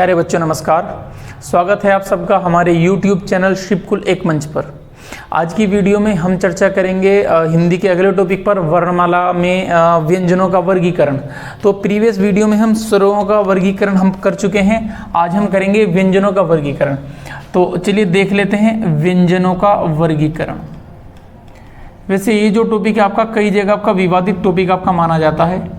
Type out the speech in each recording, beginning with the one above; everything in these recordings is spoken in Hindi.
प्यारे बच्चों नमस्कार। स्वागत है आप सबका हमारे YouTube चैनल शिवकुल एक मंच पर। आज की वीडियो में हम चर्चा करेंगे हिंदी के अगले टॉपिक पर वर्णमाला में व्यंजनों का वर्गीकरण। तो प्रीवियस वीडियो में हम स्वरों का वर्गीकरण हम कर चुके हैं, आज हम करेंगे व्यंजनों का वर्गीकरण। तो चलिए देख लेते हैं व्यंजनों का वर्गीकरण। वैसे ये जो टॉपिक है आपका कई जगह आपका विवादित टॉपिक आपका माना जाता है।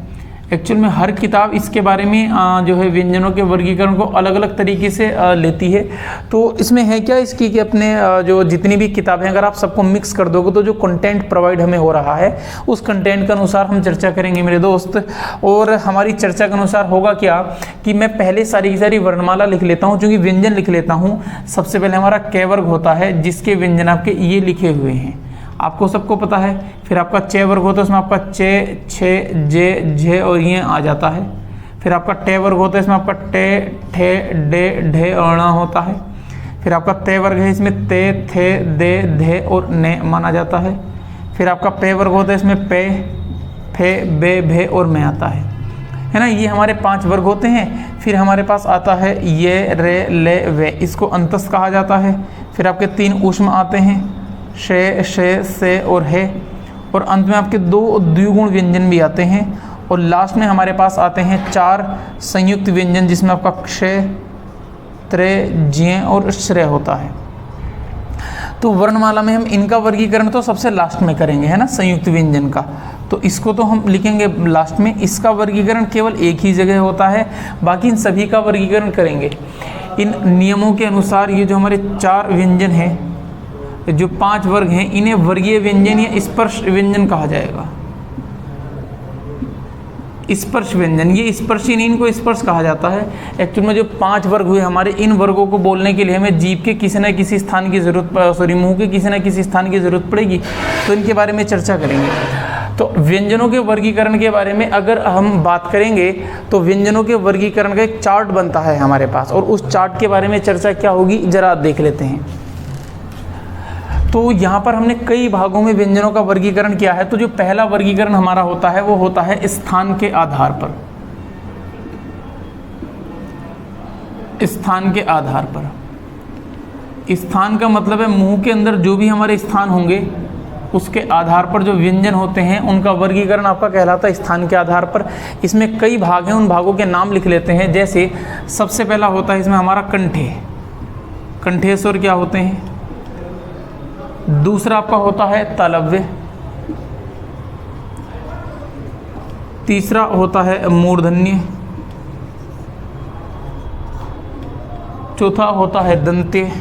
एक्चुअल में हर किताब इसके बारे में जो है व्यंजनों के वर्गीकरण को अलग अलग तरीके से लेती है। तो इसमें है क्या इसकी कि अपने जो जितनी भी किताबें अगर आप सबको मिक्स कर दोगे तो जो कंटेंट प्रोवाइड हमें हो रहा है उस कंटेंट के अनुसार हम चर्चा करेंगे मेरे दोस्त। और हमारी चर्चा के अनुसार होगा क्या कि मैं पहले सारी की सारी वर्णमाला लिख लेता हूँ, चूँकि व्यंजन लिख लेता हूँ। सबसे पहले हमारा क वर्ग होता है जिसके व्यंजन आपके ये लिखे हुए हैं, आपको सबको पता है। फिर आपका च वर्ग होता है, उसमें आपका चे, छे, जे, झे और ये आ जाता है। फिर आपका टे वर्ग होता है, इसमें आपका टे, ठे, डे, ढे और ण होता है। फिर आपका ते वर्ग है, इसमें ते, थे, दे, धे और ने माना जाता है। फिर आपका पे वर्ग होता है, इसमें पे, फे, बे, भे और में आता है ना। ये हमारे 5 वर्ग होते हैं। फिर हमारे पास आता है ये, रे, ले, वे, इसको अंतस्थ कहा जाता है। फिर आपके 3 ऊष्म आते हैं, शे, शे, से और है। और अंत में आपके 2 द्विगुण व्यंजन भी आते हैं। और लास्ट में हमारे पास आते हैं 4 संयुक्त व्यंजन जिसमें आपका क्षय, त्रय, ज्ञ और श्रेय होता है। तो वर्णमाला में हम इनका वर्गीकरण तो सबसे लास्ट में करेंगे, है ना, संयुक्त व्यंजन का। तो इसको तो हम लिखेंगे लास्ट में। इसका वर्गीकरण केवल एक ही जगह होता है, बाकी इन सभी का वर्गीकरण करेंगे। इन नियमों के अनुसार ये जो हमारे 4 व्यंजन हैं, जो 5 वर्ग हैं, इन्हें वर्गीय व्यंजन या स्पर्श व्यंजन कहा जाएगा। स्पर्श व्यंजन, ये स्पर्शी नहीं, इनको स्पर्श कहा जाता है। एक्चुअल में जो 5 वर्ग हुए हमारे, इन वर्गों को बोलने के लिए हमें जीभ के किसी न किसी स्थान की जरूरत, मुंह के किसी न किसी स्थान की जरूरत पड़ेगी। तो इनके बारे में चर्चा करेंगे। तो व्यंजनों के वर्गीकरण के बारे में अगर हम बात करेंगे तो व्यंजनों के वर्गीकरण का एक चार्ट बनता है हमारे पास, और उस चार्ट के बारे में चर्चा क्या होगी जरा देख लेते हैं। तो यहाँ पर हमने कई भागों में व्यंजनों का वर्गीकरण किया है। तो जो पहला वर्गीकरण हमारा होता है वो होता है स्थान के आधार पर। स्थान के आधार पर, स्थान का मतलब है मुंह के अंदर जो भी हमारे स्थान होंगे उसके आधार पर जो व्यंजन होते हैं उनका वर्गीकरण आपका कहलाता है स्थान के आधार पर। इसमें कई भाग हैं, उन भागों के नाम लिख लेते हैं। जैसे सबसे पहला होता है इसमें हमारा कंठे, कंठेश्वर क्या होते हैं। दूसरा आपका होता है तालव्य। तीसरा होता है मूर्धन्य। चौथा होता है दंत्य।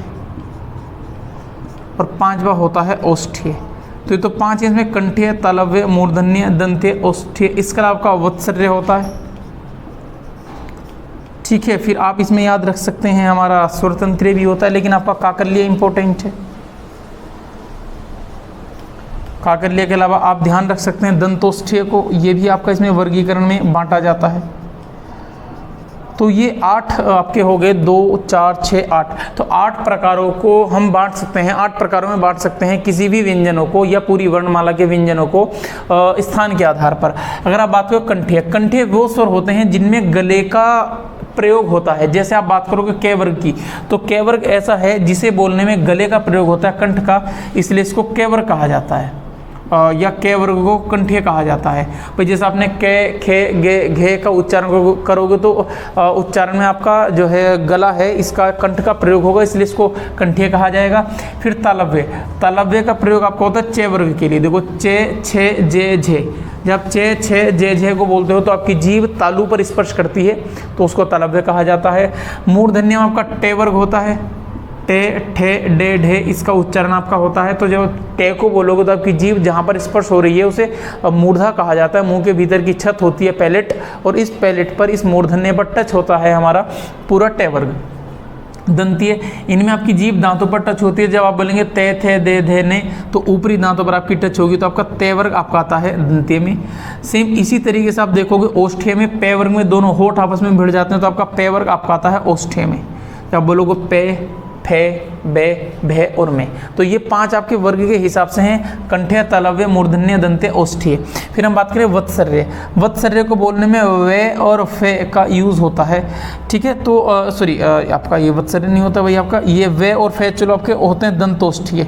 और 5वां होता है औष्ठ्य। तो ये तो 5 इसमें कंठ्य, तालव्य, मूर्धन्य, दंत्य, औष्ठ्य। इसका आपका वत्सर्य होता है, ठीक है। फिर आप इसमें याद रख सकते हैं हमारा स्वरतंत्र भी होता है, लेकिन आपका काकल्य इंपॉर्टेंट है। काकल्य के अलावा आप ध्यान रख सकते हैं दंतोष्ठ्य को, ये भी आपका इसमें वर्गीकरण में बांटा जाता है। तो ये 8 आपके हो गए, 2, 4, 6, 8। तो 8 प्रकारों को हम बांट सकते हैं, 8 प्रकारों में बांट सकते हैं किसी भी व्यंजनों को या पूरी वर्णमाला के व्यंजनों को स्थान के आधार पर। अगर आप बात करो कंठ्य, कंठ्य वो स्वर होते हैं जिनमें गले का प्रयोग होता है। जैसे आप बात करोगे क वर्ग की, तो क वर्ग ऐसा है जिसे बोलने में गले का प्रयोग होता है, कंठ का, इसलिए इसको क वर्ग कहा जाता है, या क वर्ग को कंठ्य कहा जाता है। भाई जैसे आपने क, खे, गे, घे का उच्चारण करोगे तो उच्चारण में आपका जो है गला है, इसका कंठ का प्रयोग होगा, इसलिए इसको कंठ्य कहा जाएगा। फिर तालव्य, तालव्य का प्रयोग आपका होता है च वर्ग के लिए। देखो चे, छे, जे, झे। जब आप चे, छे, जे, झे को बोलते हो तो आपकी जीभ तालू पर स्पर्श करती है, तो उसको तालव्य कहा जाता है। मूर्धन्य में आपका टे वर्ग होता है, टे, ठे, डे, ढे, इसका उच्चारण आपका होता है। तो जब टे को बोलोगे तो आपकी जीभ जहाँ पर स्पर्श हो रही है उसे मूर्धा कहा जाता है। मुंह के भीतर की छत होती है पैलेट, और इस पैलेट पर, इस मूर्धन्य पर टच होता है हमारा पूरा टे वर्ग। दंतीय, इनमें आपकी जीभ दांतों पर टच होती है। जब आप बोलेंगे ते, थे, दे, धे, ने, तो ऊपरी दांतों पर आपकी टच होगी, तो आपका ते वर्ग आपका आता है दंतीय में। सेम इसी तरीके से आप देखोगे औष्ठ्य में, पे वर्ग में दोनों होठ आपस में भिड़ जाते हैं, तो आपका पे वर्ग आपका आता है औष्ठ्य में। जब बोलोगे पे, फे, बे, भे और में। तो ये 5 आपके वर्ग के हिसाब से हैं, कंठ्य, तालव्य, मूर्धन्य, दंत्य, ओष्ठ्य। फिर हम बात करें वत्सर्य। वत्सर्य को बोलने में वे और फे का यूज़ होता है, ठीक है। तो आपका ये वत्सर्य नहीं होता भाई, आपका ये वे और फे चलो आपके होते हैं दंतोष्ठीय।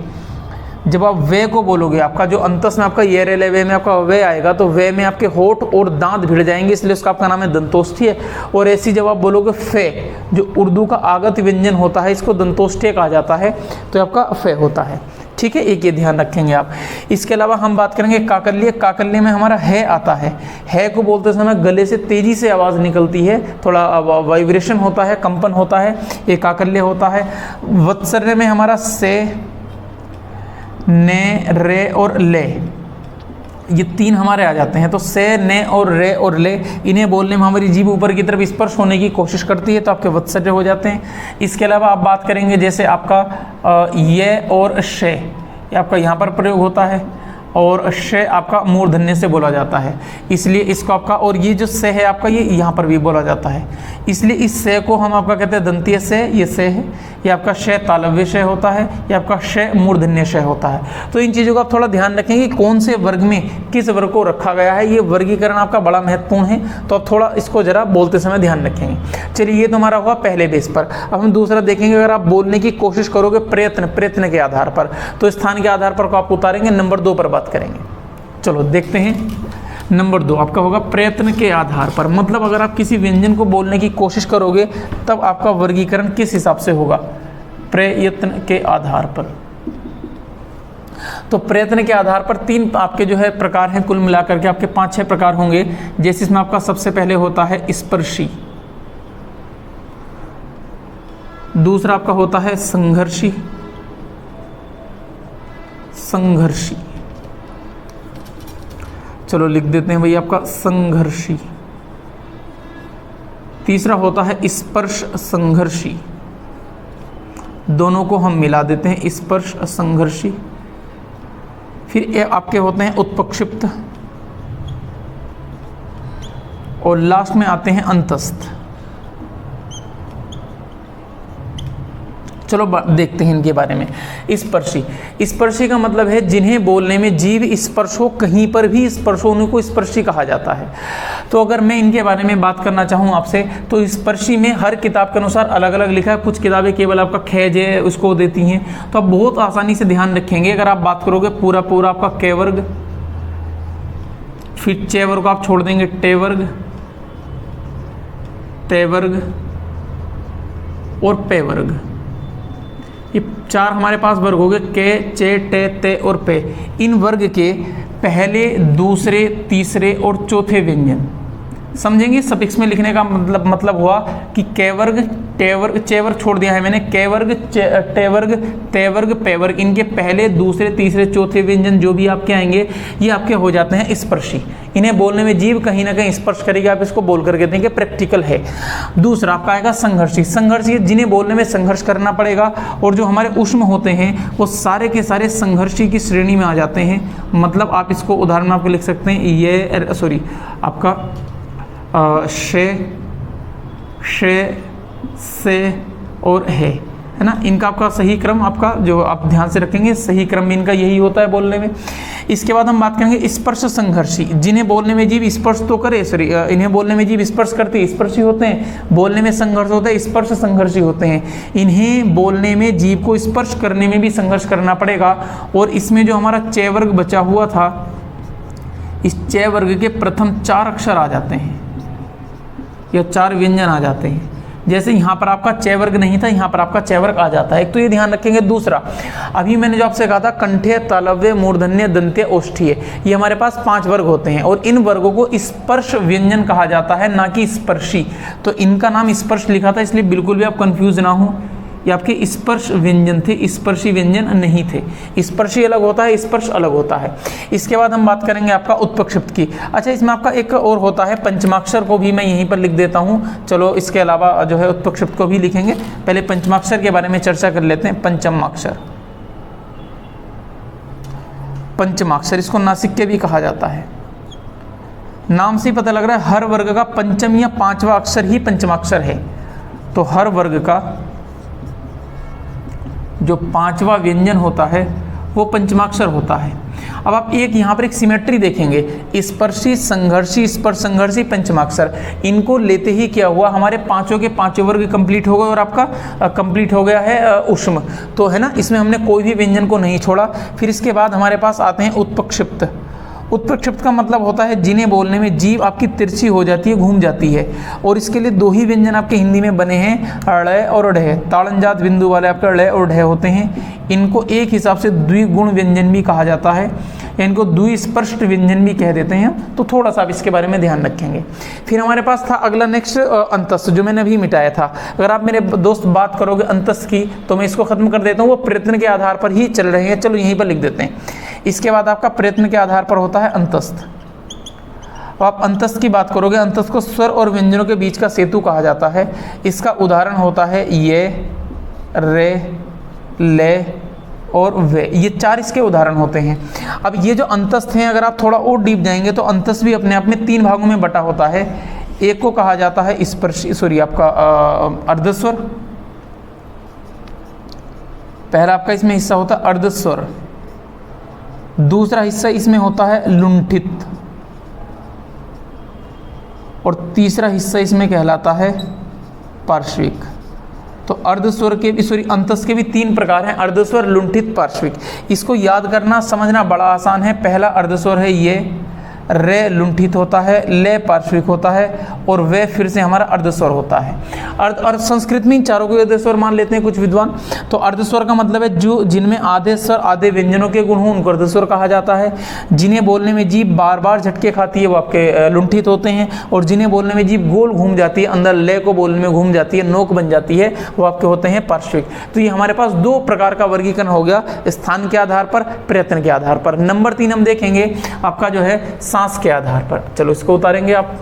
जब आप वे को बोलोगे, आपका जो अंतस में आपका ये रेले वे में आपका वे आएगा, तो वे में आपके होठ और दांत भिड़ जाएंगे, इसलिए उसका आपका नाम है दंतोष्ठीय। और ऐसी जब आप बोलोगे फे, जो उर्दू का आगत व्यंजन होता है, इसको दंतोष्ठीय कहा जाता है, तो आपका फे होता है, ठीक है। एक ये ध्यान रखेंगे आप। इसके अलावा हम बात करेंगे काकल्य। काकल्य में हमारा है आता है को बोलते समय गले से तेजी से आवाज़ निकलती है, थोड़ा वाइब्रेशन होता है, कंपन होता है, ये काकल्य होता है। वत्सर्य में हमारा से, ने, रे और ले, ये 3 हमारे आ जाते हैं। तो से, ने और रे और ले, इन्हें बोलने में हमारी जीभ ऊपर की तरफ स्पर्श होने की कोशिश करती है, तो आपके वत्सर्य हो जाते हैं। इसके अलावा आप बात करेंगे जैसे आपका ये और शे, ये आपका यहाँ पर प्रयोग होता है, और शे आपका मूर्धन्य से बोला जाता है, इसलिए इसको आपका, और ये जो से है आपका, ये यहाँ पर भी बोला जाता है, इसलिए इस से को हम आपका कहते हैं दंतीय से। ये से है, ये आपका शे तालव्य शे होता है, ये आपका शे मूर्धन्य शे होता है। तो इन चीज़ों का आप थोड़ा ध्यान रखेंगे, कौन से वर्ग में किस वर्ग को रखा गया है, ये वर्गीकरण आपका बड़ा महत्वपूर्ण है, तो आप थोड़ा इसको जरा बोलते समय ध्यान रखेंगे। चलिए, ये तो हमारा हुआ पहले बेस पर। अब हम दूसरा देखेंगे, अगर आप बोलने की कोशिश करोगे प्रयत्न के आधार पर, तो स्थान के आधार पर को आप उतारेंगे, नंबर 2 पर बात करेंगे। चलो देखते हैं, नंबर 2 आपका होगा प्रयत्न के आधार पर। मतलब अगर आप किसी व्यंजन को बोलने की कोशिश करोगे, तब आपका वर्गीकरण किस हिसाब से होगा, प्रयत्न के आधार पर। तो प्रयत्न के आधार पर 3 आपके जो है प्रकार हैं, कुल मिलाकर के आपके 5-6 प्रकार होंगे। जैसे इसमें आपका सबसे पहले होता है स्पर्शी, दूसरा आपका होता है संघर्षी, चलो लिख देते हैं भाई आपका संघर्षी। तीसरा होता है स्पर्श संघर्षी, दोनों को हम मिला देते हैं, स्पर्श संघर्षी। फिर ये आपके होते हैं उत्पक्षिप्त, और लास्ट में आते हैं अंतस्थ। चलो देखते हैं इनके बारे में। स्पर्शी का मतलब है जिन्हें बोलने में जीभ स्पर्श हो, कहीं पर भी स्पर्श हो, उनको स्पर्शी कहा जाता है। तो अगर मैं इनके बारे में बात करना चाहूँ आपसे, तो स्पर्शी में हर किताब के अनुसार अलग अलग लिखा है। कुछ किताबें केवल आपका खेज है उसको देती हैं, तो आप बहुत आसानी से ध्यान रखेंगे। अगर आप बात करोगे पूरा आपका के वर्ग, फिर चे वर्ग को आप छोड़ देंगे, टे वर्ग, ते वर्ग और पे वर्ग, ये 4 हमारे पास वर्ग हो गए, के, चे, टे, ते और पे। इन वर्ग के पहले, दूसरे, तीसरे और चौथे व्यंजन समझेंगे। सफिक्स में लिखने का मतलब हुआ कि के वर्ग, टे वर्ग, चे वर्ग छोड़ दिया है मैंने, के वर्ग, टे वर्ग, ते वर्ग, पे वर्ग, इनके पहले, दूसरे, तीसरे, चौथे व्यंजन जो भी आपके आएंगे, ये आपके हो जाते हैं स्पर्शी। इन्हें बोलने में जीभ कहीं ना कहीं स्पर्श करेगी, आप इसको बोलकर कहते हैं कि प्रैक्टिकल है। दूसरा आपका आएगा संघर्षी। संघर्षी जिन्हें बोलने में संघर्ष करना पड़ेगा, और जो हमारे उष्म होते हैं वो सारे के सारे संघर्षी की श्रेणी में आ जाते हैं। मतलब आप इसको उदाहरण में आपको लिख सकते हैं, ये आपका शे, से और है ना, इनका आपका सही क्रम, आपका जो आप ध्यान से रखेंगे सही क्रम इनका यही होता है बोलने में। इसके बाद हम बात करेंगे स्पर्श संघर्षी, जिन्हें बोलने में जीभ स्पर्श तो करे, इन्हें बोलने में जीभ स्पर्श करती है, स्पर्शी होते हैं, बोलने में संघर्ष होता है, स्पर्श संघर्षी होते हैं। इन्हें बोलने में जीभ को स्पर्श करने में भी संघर्ष करना पड़ेगा। और इसमें जो हमारा चे वर्ग बचा हुआ था, इस चे वर्ग के प्रथम 4 अक्षर आ जाते हैं, या 4 व्यंजन आ जाते हैं। जैसे यहाँ पर आपका चे वर्ग नहीं था, यहाँ पर आपका चे वर्ग आ जाता है। एक तो ये ध्यान रखेंगे। दूसरा, अभी मैंने जो आपसे कहा था कंठ्य, तालव्य, मूर्धन्य, दंत्य, ओष्ठीय, ये हमारे पास 5 वर्ग होते हैं, और इन वर्गों को स्पर्श व्यंजन कहा जाता है, ना कि स्पर्शी। तो इनका नाम स्पर्श लिखा था, इसलिए बिल्कुल भी आप कंफ्यूज ना हो, ये आपके स्पर्श व्यंजन थे, स्पर्शी व्यंजन नहीं थे। स्पर्शी अलग होता है, स्पर्श अलग होता है। इसके बाद हम बात करेंगे आपका उत्पक्षिप्त की। अच्छा, इसमें आपका एक और होता है पंचमाक्षर, को भी मैं यहीं पर लिख देता हूँ। चलो इसके अलावा जो है उत्पक्षिप्त को भी लिखेंगे। पहले पंचमाक्षर के बारे में चर्चा कर लेते हैं। पंचमाक्षर, पंचमाक्षर इसको नासिक के भी कहा जाता है। नाम से ही पता लग रहा है हर वर्ग का पंचम या 5वां अक्षर ही पंचमाक्षर है। तो हर वर्ग का जो पांचवा व्यंजन होता है वो पंचमाक्षर होता है। अब आप एक यहाँ पर एक सिमेट्री देखेंगे, स्पर्शी, संघर्षी, स्पर्श संघर्षी, पंचमाक्षर, इनको लेते ही क्या हुआ, हमारे पांचों के पांचों वर्ग कंप्लीट हो गए और आपका कंप्लीट हो गया है ऊष्म, तो है ना, इसमें हमने कोई भी व्यंजन को नहीं छोड़ा। फिर इसके बाद हमारे पास आते हैं उत्पक्षिप्त। उत्पक्षिप्त का मतलब होता है जिन्हें बोलने में जीभ आपकी तिरछी हो जाती है, घूम जाती है, और इसके लिए दो ही व्यंजन आपके हिंदी में बने हैं, ड़ और ढ। ताड़नजात बिंदु वाले आपका ड़ और ढ होते हैं। इनको एक हिसाब से द्विगुण व्यंजन भी कहा जाता है, इनको द्विस्पष्ट व्यंजन भी कह देते हैं। तो थोड़ा सा आप इसके बारे में ध्यान रखेंगे। फिर हमारे पास था अगला नेक्स्ट अंतस्थ, जो मैंने अभी मिटाया था। अगर आप मेरे दोस्त बात करोगे अंतस्थ की तो मैं इसको खत्म कर देता हूँ, वो प्रयत्न के आधार पर ही चल रहे हैं, चलो यहीं पर लिख देते हैं। इसके बाद आपका प्रयत्न के आधार पर होता है अंतस्थ। तो आप अंतस्थ की बात करोगे, अंतस्थ को स्वर और व्यंजनों के बीच का सेतु कहा जाता है। इसका उदाहरण होता है ये, रे, ले और वे, ये चार इसके उदाहरण होते हैं। अब ये जो अंतस्थ हैं, अगर आप थोड़ा और डीप जाएंगे तो अंतस्थ भी अपने आप में तीन भागों में बटा होता है। एक को कहा जाता है स्पर्शी, सॉरी आपका अर्धस्वर, पहला आपका इसमें हिस्सा होता है अर्धस्वर, दूसरा हिस्सा इसमें होता है लुंठित, और तीसरा हिस्सा इसमें कहलाता है पार्श्विक। तो अर्धस्वर के, सॉरी अंतस्थ के भी तीन प्रकार हैं, अर्धस्वर, लुंठित, पार्श्विक। इसको याद करना समझना बड़ा आसान है। पहला अर्धस्वर है ये, रे लुंठित होता है, ले पार्श्विक होता है, और वे फिर से हमारा अर्धस्वर होता है। और संस्कृत में इन चारों को अर्धस्वर मान लेते हैं कुछ विद्वान। तो अर्धस्वर का मतलब है जो जिनमें आधे स्वर आधे व्यंजनों के गुण हों, उनको अर्धस्वर कहा जाता है। जिन्हें बोलने में जीभ बार बार झटके खाती है वो आपके लुंठित होते हैं, और जिन्हें बोलने में जीभ गोल घूम जाती है, अंदर ले को बोलने में घूम जाती है, नोक बन जाती है, वो आपके होते हैं पार्श्विक। तो ये हमारे पास दो प्रकार का वर्गीकरण हो गया, स्थान के आधार पर, प्रयत्न के आधार पर। नंबर 3 हम देखेंगे आपका जो है सांस के आधार पर। चलो इसको उतारेंगे आप।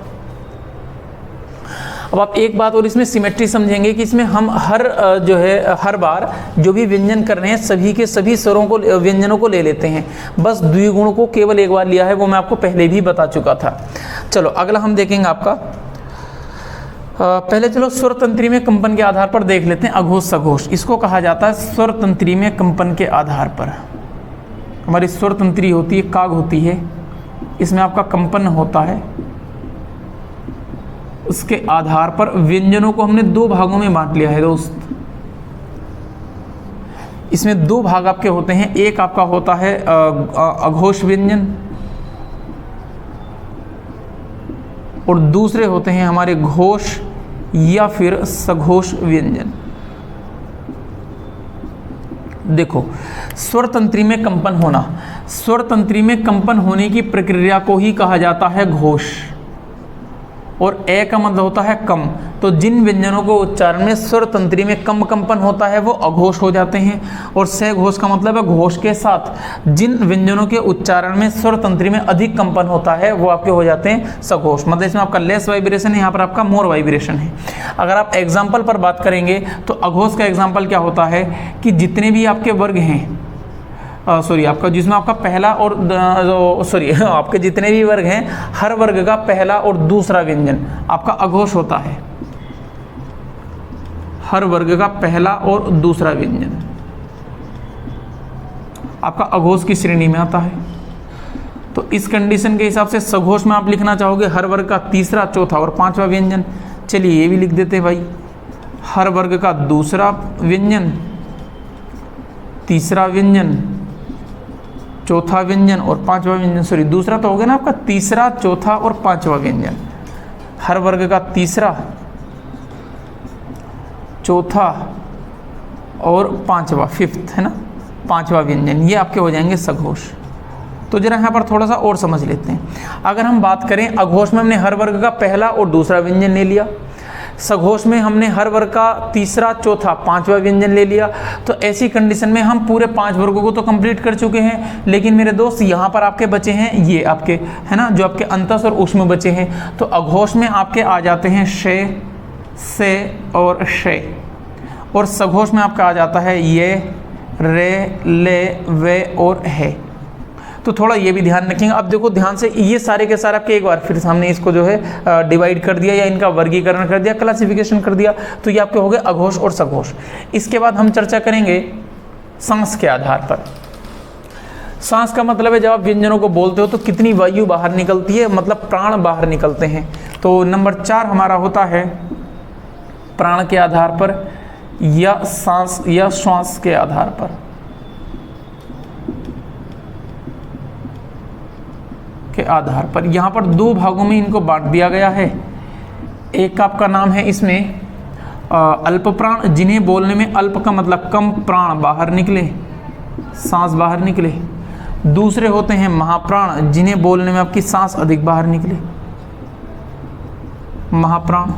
अब आप एक बात और इसमें सिमेट्री समझेंगे कि इसमें हम हर बार जो भी व्यंजन कर रहे हैं सभी के सभी स्वरों को, व्यंजनों को ले लेते हैं। बस द्विगुण को केवल एक बार लिया है, वो मैं आपको पहले भी बता चुका था। चलो अगला हम देखेंगे आपका, पहले चलो स्वर तंत्री में कंपन के आधार पर देख लेते हैं अघोष सघोष। इसको कहा जाता है स्वर तंत्री में कंपन के आधार पर। हमारी स्वर तंत्री होती है, काग होती है, इसमें आपका कंपन होता है। उसके आधार पर व्यंजनों को हमने दो भागों में बांट लिया है दोस्त। इसमें दो भाग आपके होते हैं, एक आपका होता है अघोष व्यंजन, और दूसरे होते हैं हमारे घोष या फिर सघोष व्यंजन। देखो स्वर तंत्री में कंपन होना, स्वर तंत्री में कंपन होने की प्रक्रिया को ही कहा जाता है घोष, और ए का मतलब होता है कम। तो जिन व्यंजनों को उच्चारण में स्वर तंत्री में कम कंपन होता है वो अघोष हो जाते हैं, और सघोष का मतलब है घोष के साथ जिन व्यंजनों के उच्चारण में स्वर तंत्री में अधिक कंपन होता है वो आपके हो जाते हैं सघोष। मतलब इसमें आपका लेस वाइब्रेशन है, यहाँ पर आपका मोर वाइब्रेशन है। अगर आप एग्जाम्पल पर बात करेंगे तो अघोष का एग्जाम्पल क्या होता है कि जितने भी आपके वर्ग हैं, सॉरी आपका जिसमें आपका पहला और सॉरी आपके जितने भी वर्ग हैं, हर वर्ग का पहला और दूसरा व्यंजन आपका अघोष होता है। हर वर्ग का पहला और दूसरा व्यंजन आपका अघोष की श्रेणी में आता है। तो इस कंडीशन के हिसाब से सघोष में आप लिखना चाहोगे हर वर्ग का तीसरा, चौथा और पांचवा व्यंजन। चलिए ये भी लिख देते हैं भाई, हर वर्ग का दूसरा व्यंजन, तीसरा व्यंजन, चौथा व्यंजन और पांचवा व्यंजन। सॉरी दूसरा तो हो गया ना आपका, तीसरा, चौथा और पांचवा व्यंजन। हर वर्ग का तीसरा, चौथा और पांचवा, फिफ्थ है ना, पांचवा व्यंजन, ये आपके हो जाएंगे सघोष। तो जरा यहाँ पर थोड़ा सा और समझ लेते हैं। अगर हम बात करें अघोष में हमने हर वर्ग का पहला और दूसरा व्यंजन ले लिया, सघोष में हमने हर वर्ग का तीसरा, चौथा, पांचवा व्यंजन ले लिया। तो ऐसी कंडीशन में हम पूरे 5 वर्गों को तो कंप्लीट कर चुके हैं, लेकिन मेरे दोस्त यहाँ पर आपके बचे हैं ये आपके, है ना, जो आपके अंतस और ऊष्म बचे हैं। तो अघोष में आपके आ जाते हैं शे, से और शे, और सघोष में आपका आ जाता है ये, रे, ले, वे और है। तो थोड़ा ये भी ध्यान रखेंगे। अब देखो ध्यान से, ये सारे के सारे आपके एक बार फिर हमने इसको जो है डिवाइड कर दिया या इनका वर्गीकरण कर दिया, क्लासिफिकेशन कर दिया। तो ये आपके हो गए अघोष और सघोष। इसके बाद हम चर्चा करेंगे सांस के आधार पर। सांस का मतलब है जब आप व्यंजनों को बोलते हो तो कितनी वायु बाहर निकलती है, मतलब प्राण बाहर निकलते हैं। तो नंबर 4 हमारा होता है प्राण के आधार पर या सांस या श्वास के आधार पर। यहाँ पर 2 भागों में इनको बांट दिया गया है। एक आपका नाम है इसमें अल्प प्राण, जिन्हें बोलने में अल्प का मतलब कम प्राण बाहर निकले, सांस बाहर निकले। दूसरे होते हैं महाप्राण, जिन्हें बोलने में आपकी सांस अधिक बाहर निकले, महाप्राण।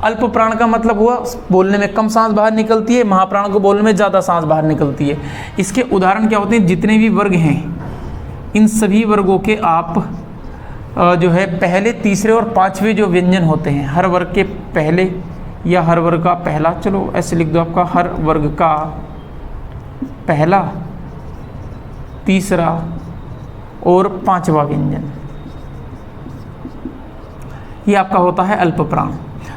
अल्प प्राण का मतलब हुआ बोलने में कम सांस बाहर निकलती है, महाप्राण को बोलने में ज़्यादा सांस बाहर निकलती है। इसके उदाहरण क्या होते हैं, जितने भी वर्ग हैं इन सभी वर्गों के आप जो है पहले, तीसरे और पांचवें जो व्यंजन होते हैं, हर वर्ग के पहले या हर वर्ग का पहला, चलो ऐसे लिख दो आपका हर वर्ग का पहला, तीसरा और पांचवा व्यंजन, ये आपका होता है अल्प प्राण।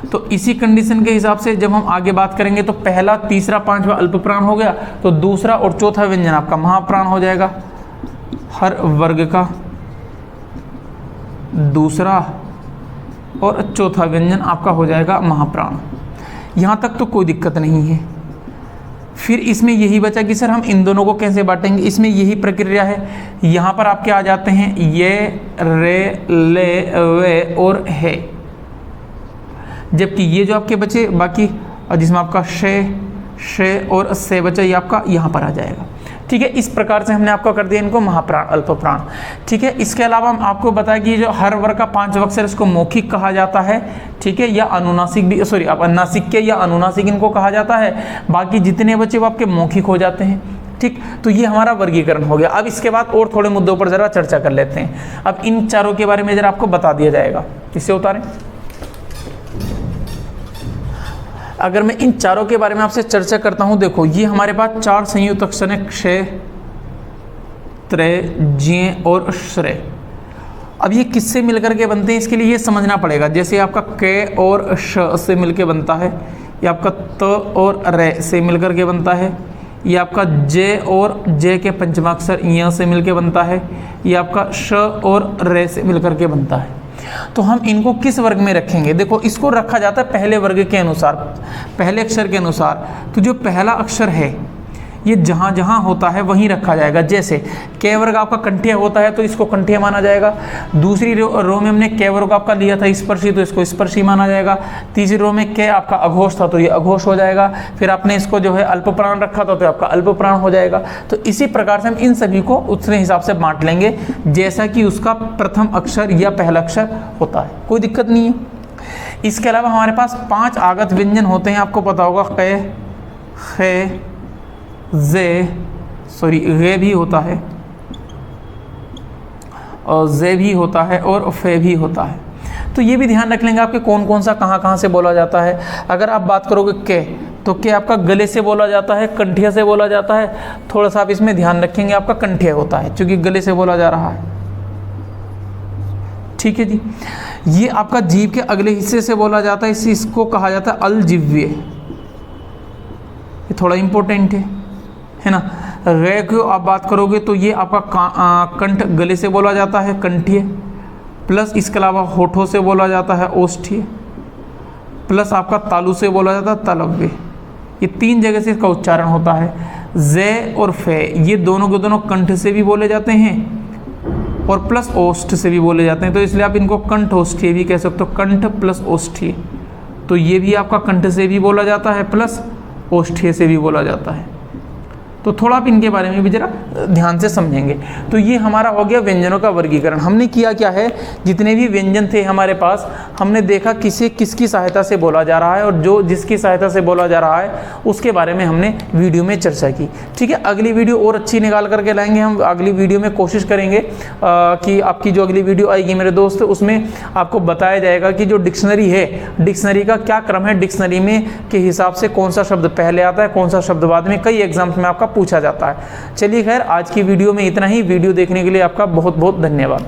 तो इसी कंडीशन के हिसाब से जब हम आगे बात करेंगे तो पहला, तीसरा, पांचवा अल्प प्राण हो गया, तो दूसरा और चौथा व्यंजन आपका महाप्राण हो जाएगा। हर वर्ग का दूसरा और चौथा व्यंजन आपका हो जाएगा महाप्राण। यहाँ तक तो कोई दिक्कत नहीं है। फिर इसमें यही बचा कि सर हम इन दोनों को कैसे बांटेंगे, इसमें यही प्रक्रिया है। यहाँ पर आपके आ जाते हैं ये, रे, ले, वे और है, जबकि ये जो आपके बचे बाकी, जिसमें आपका शे और से बचा, ये आपका यहाँ पर आ जाएगा। ठीक है, इस प्रकार से हमने आपको कर दिया इनको महाप्राण, अल्प प्राण। ठीक है, इसके अलावा हम आपको बताया कि जो हर वर्ग का 5 अक्षर, इसको मौखिक कहा जाता है। ठीक है, या अनुनासिक भी, सॉरी आप नासिक के या अनुनासिक इनको कहा जाता है। बाकी जितने बचे वो आपके मौखिक हो जाते हैं। ठीक, तो ये हमारा वर्गीकरण हो गया। अब इसके बाद और थोड़े मुद्दों पर जरा चर्चा कर लेते हैं। अब इन चारों के बारे में जरा आपको बता दिया जाएगा। किससे उतारें, अगर मैं इन चारों के बारे में आपसे चर्चा करता हूं, देखो ये हमारे पास 4 संयुक्त अक्षर हैं, क्षय, त्रय, ज्ञ और श्रेय। अब ये किससे मिलकर के बनते हैं, इसके लिए ये समझना पड़ेगा। जैसे आपका क और श से मिलकर बनता है, ये आपका त और रे से मिलकर के बनता है, ये आपका ज और ज के पंचमाक्षर य से मिलकर बनता है, ये आपका श और रे से मिलकर के बनता है। तो हम इनको किस वर्ग में रखेंगे, देखो इसको रखा जाता है पहले वर्ग के अनुसार, पहले अक्षर के अनुसार। तो जो पहला अक्षर है ये जहाँ जहाँ होता है वहीं रखा जाएगा। जैसे क वर्ग आपका कंठिया होता है तो इसको कंठिया माना जाएगा। दूसरी रो में हमने क वर्ग आपका लिया था स्पर्शी, तो इसको स्पर्शी माना जाएगा। तीसरी रो में क आपका अघोष था तो ये अघोष हो जाएगा। फिर आपने इसको जो है अल्प प्राण रखा था तो आपका अल्प प्राण हो जाएगा। तो इसी प्रकार से हम इन सभी को उतने हिसाब से बांट लेंगे जैसा कि उसका प्रथम अक्षर या पहला अक्षर होता है, कोई दिक्कत नहीं है। इसके अलावा हमारे पास 5 आगत व्यंजन होते हैं, आपको पता होगा क, ख, गे भी होता है और जे भी होता है और फे भी होता है। तो ये भी ध्यान रख लेंगे आपके कौन कौन सा कहाँ से बोला जाता है। अगर आप बात करोगे के, तो के आपका गले से बोला जाता है, कंठिया से बोला जाता है। थोड़ा सा आप इसमें ध्यान रखेंगे, आपका कंठिया होता है क्योंकि गले से बोला जा रहा है। ठीक है जी, ये आपका जीभ के अगले हिस्से से बोला जाता है, इसको कहा जाता है अलजिह्वे। ये थोड़ा इंपॉर्टेंट है ना। रे को आप बात करोगे तो ये आपका कंठ गले से बोला जाता है, कंठीय, प्लस इसके अलावा होठों से बोला जाता है ओष्ठीय, प्लस आपका तालु से बोला जाता है तलव्य। ये 3 जगह से इसका उच्चारण होता है। जे और फे ये दोनों के दोनों कंठ से भी बोले जाते हैं और प्लस ओष्ठ से भी बोले जाते हैं। तो इसलिए आप इनको कंठ ओष्ठीय भी कह सकते हो, कंठ प्लस ओष्ठीय। तो ये भी आपका कंठ से भी बोला जाता है प्लस ओष्ठीय से भी बोला जाता है। तो थोड़ा आप इनके बारे में भी जरा ध्यान से समझेंगे। तो ये हमारा हो गया व्यंजनों का वर्गीकरण। हमने किया क्या है, जितने भी व्यंजन थे हमारे पास, हमने देखा किसे किसकी सहायता से बोला जा रहा है और जो जिसकी सहायता से बोला जा रहा है उसके बारे में हमने वीडियो में चर्चा की। ठीक है, अगली वीडियो और अच्छी निकाल करके लाएंगे हम। अगली वीडियो में कोशिश करेंगे कि आपकी जो अगली वीडियो आएगी मेरे दोस्त, उसमें आपको बताया जाएगा कि जो डिक्शनरी है, डिक्शनरी का क्या क्रम है, डिक्शनरी में के हिसाब से कौन सा शब्द पहले आता है, कौन सा शब्द बाद में, कई एग्जाम्स में आपका पूछा जाता है। चलिए खैर, आज की वीडियो में इतना ही। वीडियो देखने के लिए आपका बहुत बहुत धन्यवाद।